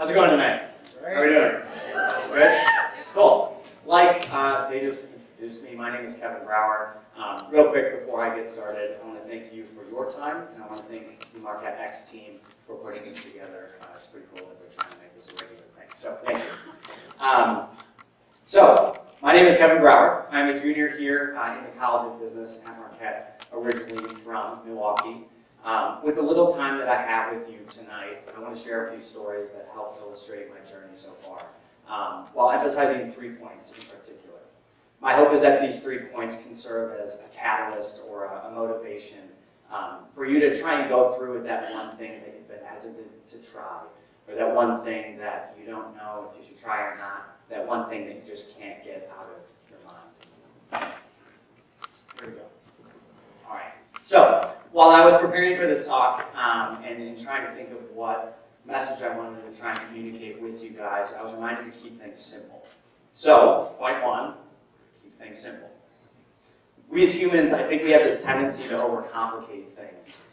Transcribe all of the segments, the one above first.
How's it going tonight? How are we doing? Good? Cool. Like they just introduced me, my name is Kevin Brauer. Real quick before I get started, I want to thank you for your time, and I want to thank the MarquetteX team for putting this together. It's pretty cool that they're trying to make this a regular thing. So thank you. So my name is Kevin Brauer. I'm a junior here in the College of Business at Marquette, originally from Milwaukee. With the little time that I have with you tonight, I want to share a few stories that help illustrate my journey so far, while emphasizing 3 points in particular. My hope is that these 3 points can serve as a catalyst or a motivation for you to try and go through with that one thing that you've been hesitant to try, or that one thing that you don't know if you should try or not, that one thing that you just can't get out of your mind. Here we go. All right. So, while I was preparing for this talk and trying to think of what message I wanted to try and communicate with you guys, I was reminded to keep things simple. So, point 1, keep things simple. We as humans, I think we have this tendency to overcomplicate things.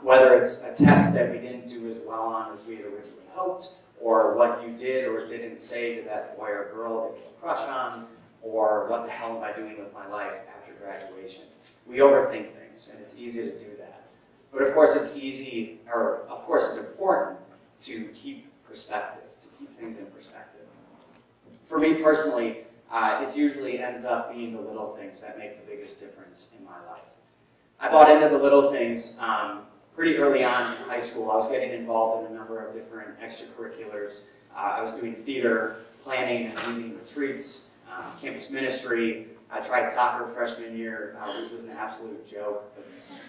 Whether it's a test that we didn't do as well on as we had originally hoped, or what you did or didn't say to that boy or girl that you had a crush on, or what the hell am I doing with my life after graduation. We overthink things, and it's easy to do that. But of course it's important to keep perspective, to keep things in perspective. For me personally, it usually ends up being the little things that make the biggest difference in my life. I bought into the little things pretty early on in high school. I was getting involved in a number of different extracurriculars. I was doing theater, planning and leading retreats, campus ministry. I tried soccer freshman year, which was an absolute joke, but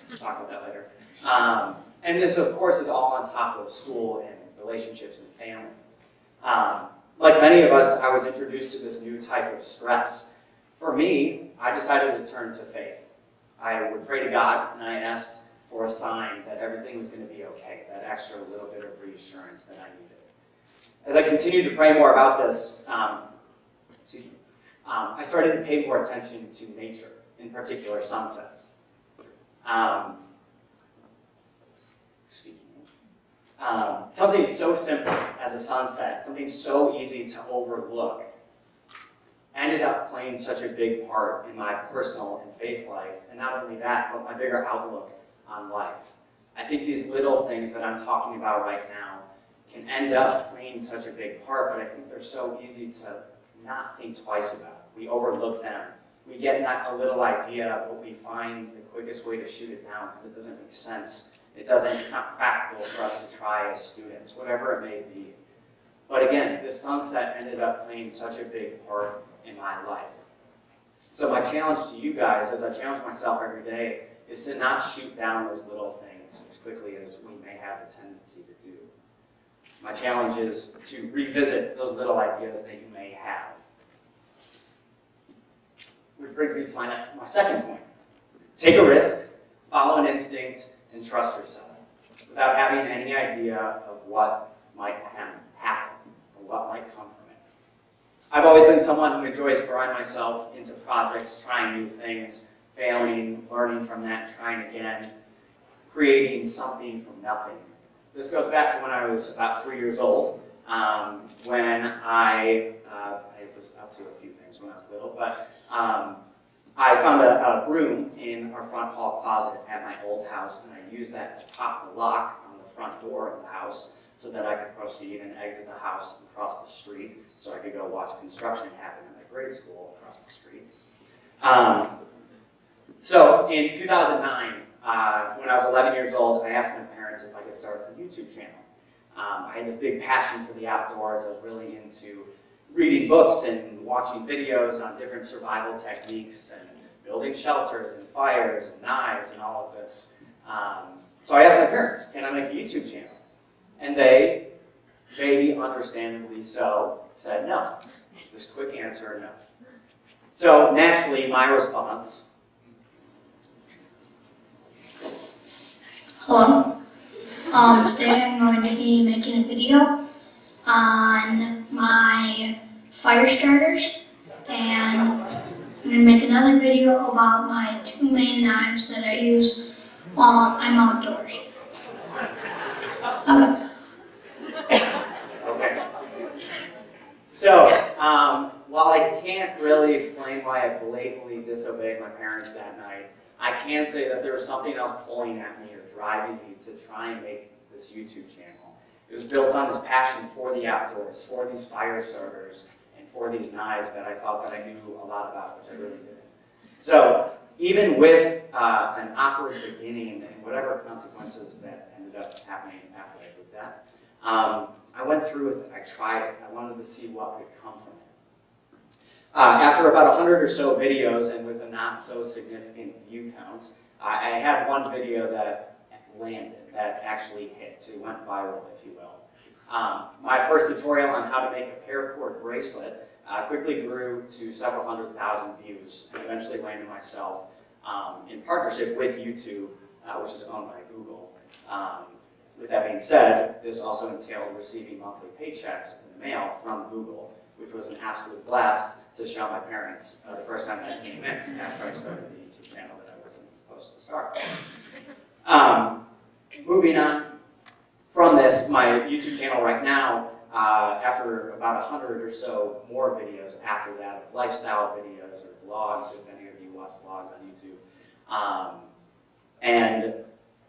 we'll talk about that later. And this, of course, is all on top of school and relationships and family. Like many of us, I was introduced to this new type of stress. For me, I decided to turn to faith. I would pray to God, and I asked for a sign that everything was going to be okay, that extra little bit of reassurance that I needed. As I continued to pray more about this, I started to pay more attention to nature, in particular sunsets. Something so simple as a sunset, something so easy to overlook, ended up playing such a big part in my personal and faith life, and not only that, but my bigger outlook on life. I think these little things that I'm talking about right now can end up playing such a big part, but I think they're so easy to not think twice about. We overlook them. We get a little idea, but we find the quickest way to shoot it down because it doesn't make sense. It's not practical for us to try as students, whatever it may be. But again, the sunset ended up playing such a big part in my life. So my challenge to you guys, as I challenge myself every day, is to not shoot down those little things as quickly as we may have a tendency to do. My challenge is to revisit those little ideas that you may have. Which brings me to my second point. Take a risk, follow an instinct, and trust yourself without having any idea of what might happen or what might come from it. I've always been someone who enjoys throwing myself into projects, trying new things, failing, learning from that, trying again, creating something from nothing. This goes back to when I was about 3 years old, when I was up to a few things when I was little, but I found a broom in our front hall closet at my old house, and I used that to pop the lock on the front door of the house so that I could proceed and exit the house and cross the street so I could go watch construction happen at my grade school across the street. So in 2009, when I was 11 years old, I asked my parents if I could start a YouTube channel. I had this big passion for the outdoors. I was really into reading books and watching videos on different survival techniques and building shelters and fires and knives and all of this. So I asked my parents, can I make a YouTube channel? And they, maybe understandably so, said no. This quick answer, no. So naturally, my response. Hello. Today I'm going to be making a video on my fire starters, and I'm going to make another video about my 2 main knives that I use while I'm outdoors. Okay. parents that night. I can say that there was something else pulling at me or driving me to try and make this YouTube channel. It was built on this passion for the outdoors, for these fire starters, and for these knives that I thought that I knew a lot about, which I really didn't. So even with an awkward beginning and whatever consequences that ended up happening after I did that, I went through with it. I tried it. I wanted to see what could come from it. After about 100 or so videos, and with a not so significant view counts, I had one video that landed, that actually hit. It went viral, if you will. My first tutorial on how to make a paracord bracelet quickly grew to several 100,000 views, and eventually landed myself in partnership with YouTube, which is owned by Google. With that being said, this also entailed receiving monthly paychecks in the mail from Google, which was an absolute blast to show my parents the first time that came in after I started the YouTube channel that I wasn't supposed to start. Moving on from this, my YouTube channel right now, after about 100 or so more videos after that, of lifestyle videos or vlogs, if any of you watch vlogs on YouTube. And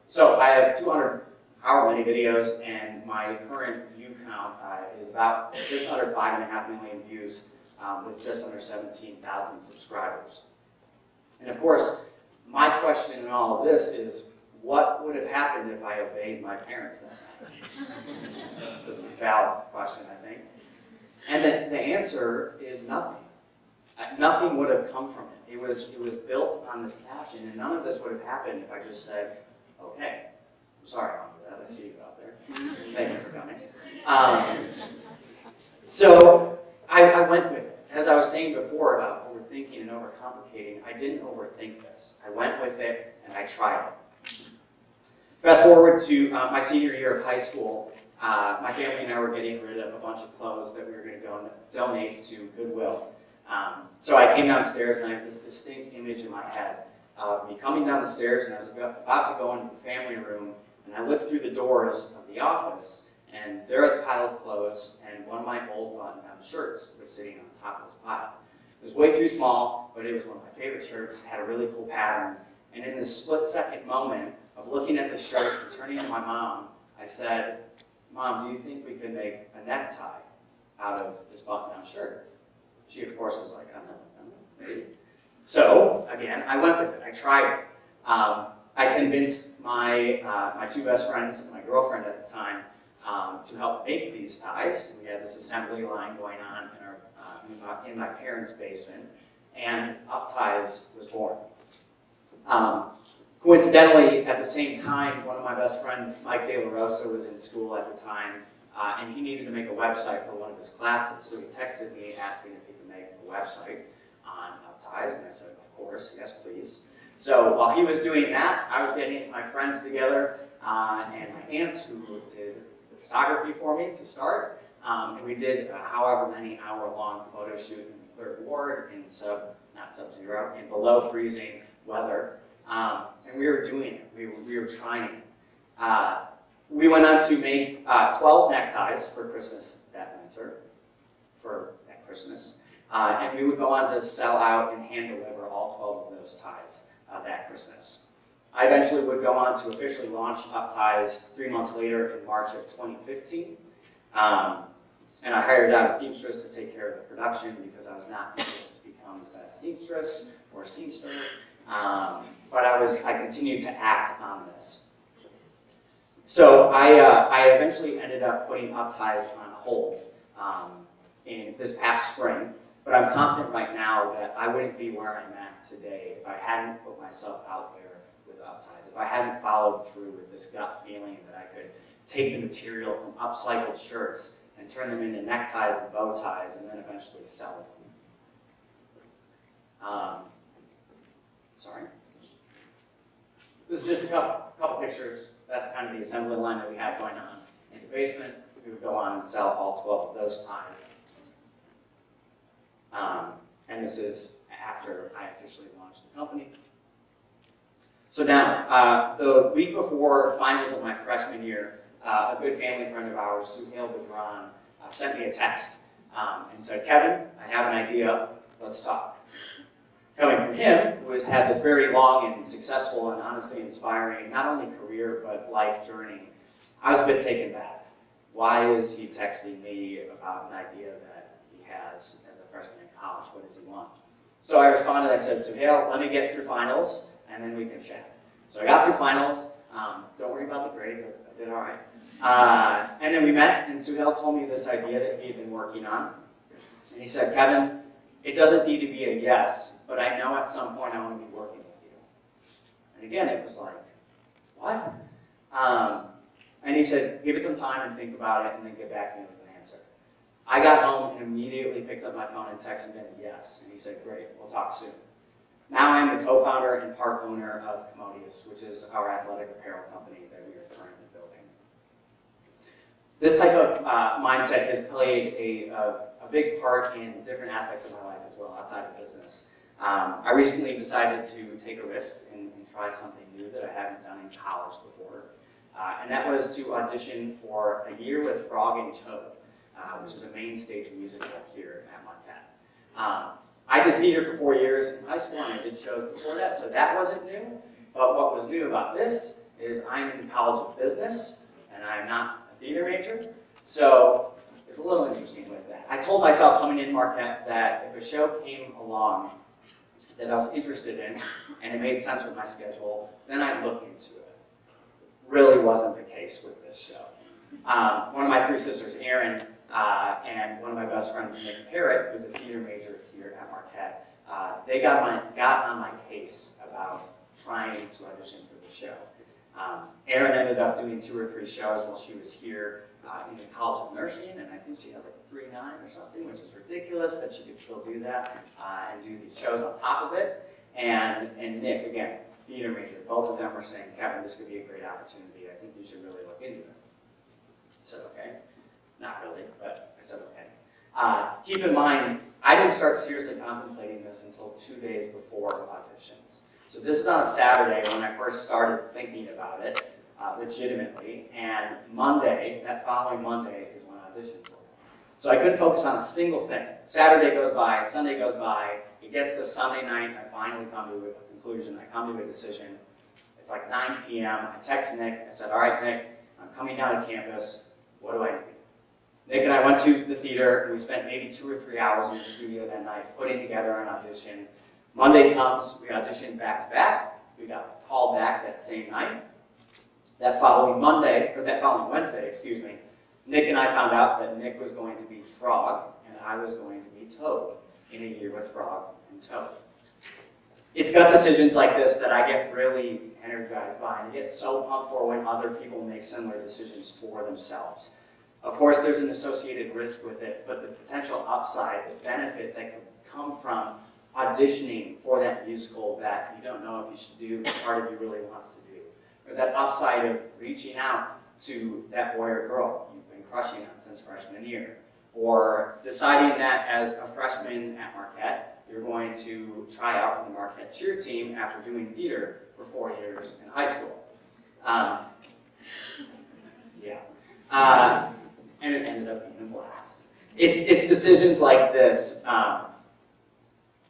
so I have 200 however many videos, and my current view count is about just under 5.5 million views with just under 17,000 subscribers. And of course, my question in all of this is, what would have happened if I obeyed my parents that night? It's a valid question, I think. And the answer is nothing. Nothing would have come from it. It was built on this passion, and none of this would have happened if I just said, okay, I'm sorry, Mom, Dad, I see you out there. Thank you for coming. So I went with it. As I was saying before about overthinking and overcomplicating, I didn't overthink this. I went with it, and I tried it. Fast forward to my senior year of high school, my family and I were getting rid of a bunch of clothes that we were going to go donate to Goodwill. So I came downstairs, and I have this distinct image in my head of me coming down the stairs, and I was about to go into the family room, and I looked through the doors of the office, and there are the pile of clothes, and one of my old button-down shirts was sitting on top of this pile. It was way too small, but it was one of my favorite shirts, had a really cool pattern, and in this split-second moment of looking at the shirt and turning to my mom, I said, Mom, do you think we could make a necktie out of this button-down shirt? She, of course, was like, I don't know, maybe. So, again, I went with it. I tried it. I convinced my two best friends and my girlfriend at the time to help make these ties. We had this assembly line going on in my parents' basement, and Up Ties was born. Coincidentally, at the same time, one of my best friends, Mike De La Rosa, was in school at the time, and he needed to make a website for one of his classes. So he texted me asking if he could make a website on Up Ties, and I said, of course, yes, please. So while he was doing that, I was getting my friends together, and my aunt, who did the photography for me to start, and we did a however many hour-long photo shoot in the 3rd Ward in not sub-zero, in below freezing weather. And we were doing it. We were trying it. We went on to make 12 neckties for Christmas that winter, for that Christmas. And we would go on to sell out and hand deliver all 12 of those ties that Christmas. I eventually would go on to officially launch Up Ties 3 months later in March of 2015. And I hired out a seamstress to take care of the production because I was not anxious to become the best seamstress or seamster. But I continued to act on this. So I eventually ended up putting Up Ties on hold in this past spring. But I'm confident right now that I wouldn't be where I'm at today if I hadn't put myself out there with Up Ties, if I hadn't followed through with this gut feeling that I could take the material from upcycled shirts and turn them into neckties and bow ties and then eventually sell them. Sorry. This is just a couple pictures. That's kind of the assembly line that we had going on in the basement. We would go on and sell all 12 of those ties. And this is after I officially launched the company. So now, the week before finals of my freshman year, a good family friend of ours, Suhail Badran, sent me a text and said, Kevin, I have an idea. Let's talk. coming from him, who has had this very long and successful and honestly inspiring, not only career, but life journey, I was a bit taken back. Why is he texting me about an idea that he has as a freshman in college? What does he want? So I responded, I said, Suhail, let me get through finals, and then we can chat. So I got through finals. Don't worry about the grades, I did all right. And then we met, and Suhail told me this idea that he had been working on. And he said, Kevin, it doesn't need to be a yes, but I know at some point I want to be working with you. And again, it was like, what? And he said, give it some time and think about it, and then get back to me with an answer. I got home and immediately picked up my phone and texted him yes. And he said, great, we'll talk soon. Now I'm the co-founder and part owner of Commodious, which is our athletic apparel company that we are currently building. This type of mindset has played a big part in different aspects of my life as well, outside of business. I recently decided to take a risk and try something new that I hadn't done in college before. And that was to audition for a year with Frog and Toad, which is a main stage musical here at Marquette. I did theater for 4 years in high school, and I did shows before that, so that wasn't new. But what was new about this is I'm in the College of Business, and I'm not a theater major, so there's a little interesting with that. I told myself coming in Marquette that if a show came along that I was interested in, and it made sense with my schedule, then I'd look into it. Really wasn't the case with this show. One of my three sisters, Erin, and one of my best friends, Nick Parrott, who's a theater major here at Marquette, they got on my case about trying to audition for the show. Erin ended up doing 2 or 3 shows while she was here in the College of Nursing, and I think she had like a 3.9 or something, which is ridiculous that she could still do that and do these shows on top of it. And Nick, again, theater major, both of them were saying, Kevin, this could be a great opportunity. I think you should really look into it. I said, okay. Not really, but I said, okay. Keep in mind, I didn't start seriously contemplating this until 2 days before auditions. So this is on a Saturday when I first started thinking about it legitimately, and Monday, that following Monday, is when auditions were. So I couldn't focus on a single thing. Saturday goes by, Sunday goes by, it gets to Sunday night, I finally come to a conclusion, I come to a decision. It's like 9 p.m., I text Nick, I said, all right, Nick, I'm coming down to campus, what do I need? Nick and I went to the theater, and we spent maybe 2 or 3 hours in the studio that night putting together an audition. Monday comes, we auditioned back to back, we got called back that same night. That following Wednesday, excuse me, Nick and I found out that Nick was going to be Frog, and I was going to be Toad in A Year with Frog and Toad. It's gut decisions like this that I get really energized by and get so pumped for when other people make similar decisions for themselves. Of course, there's an associated risk with it, but the potential upside, the benefit that could come from auditioning for that musical that you don't know if you should do, but part of you really wants to do, or that upside of reaching out to that boy or girl you've been crushing on since freshman year, or deciding that as a freshman at Marquette, you're going to try out for the Marquette cheer team after doing theater for 4 years in high school. And it ended up being a blast. It's decisions like this,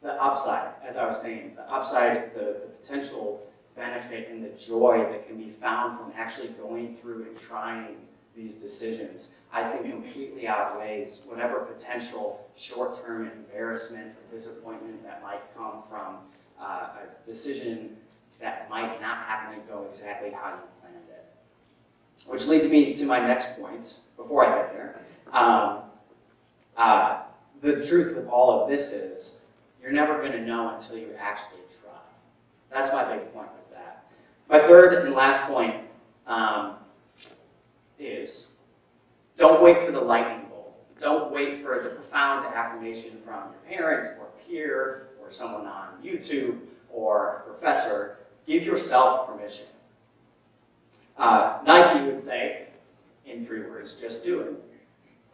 the upside, as I was saying, the upside, the potential benefit and the joy that can be found from actually going through and trying these decisions, I think completely outweighs whatever potential short-term embarrassment or disappointment that might come from a decision that might not happen to go exactly how you planned it. Which leads me to my next point, before I get there. The truth with all of this is, you're never going to know until you actually try. That's my big point with that. My third and last point is, don't wait for the lightning bolt. Don't wait for the profound affirmation from your parents or peer or someone on YouTube or a professor. Give yourself permission. Nike would say, in 3 words, just do it.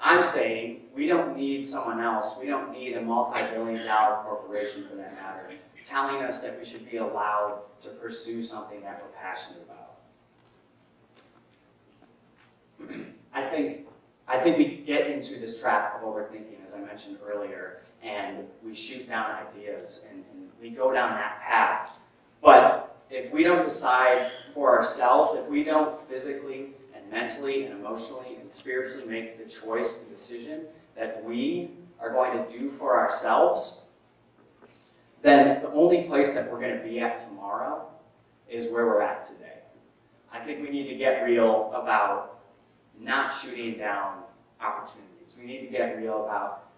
I'm saying we don't need someone else, we don't need a multi-billion-dollar corporation for that matter, telling us that we should be allowed to pursue something that we're passionate about. I I think we get into this trap of overthinking, as I mentioned earlier, and we shoot down ideas and we go down that path. But if we don't decide for ourselves, if we don't physically and mentally and emotionally and spiritually make the choice, the decision that we are going to do for ourselves, then the only place that we're going to be at tomorrow is where we're at today. I think we need to get real about not shooting down opportunities. We need to get real about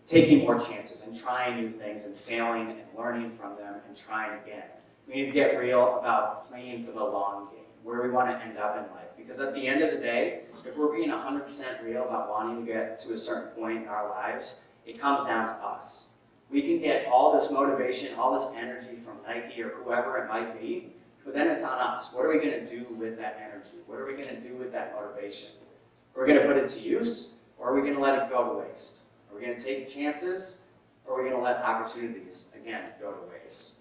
taking more chances and trying new things and failing and learning from them and trying again. We need to get real about playing for the long game, where we want to end up in life. Because at the end of the day, if we're being 100% real about wanting to get to a certain point in our lives, it comes down to us. We can get all this motivation, all this energy from Nike or whoever it might be, but then it's on us. What are we going to do with that energy? What are we going to do with that motivation? Are we going to put it to use, or are we going to let it go to waste? Are we going to take chances, or are we going to let opportunities, again, go to waste?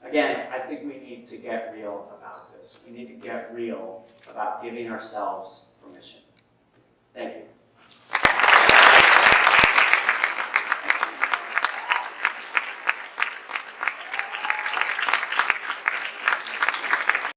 Again, I think we need to get real about this. We need to get real about giving ourselves permission. Thank you.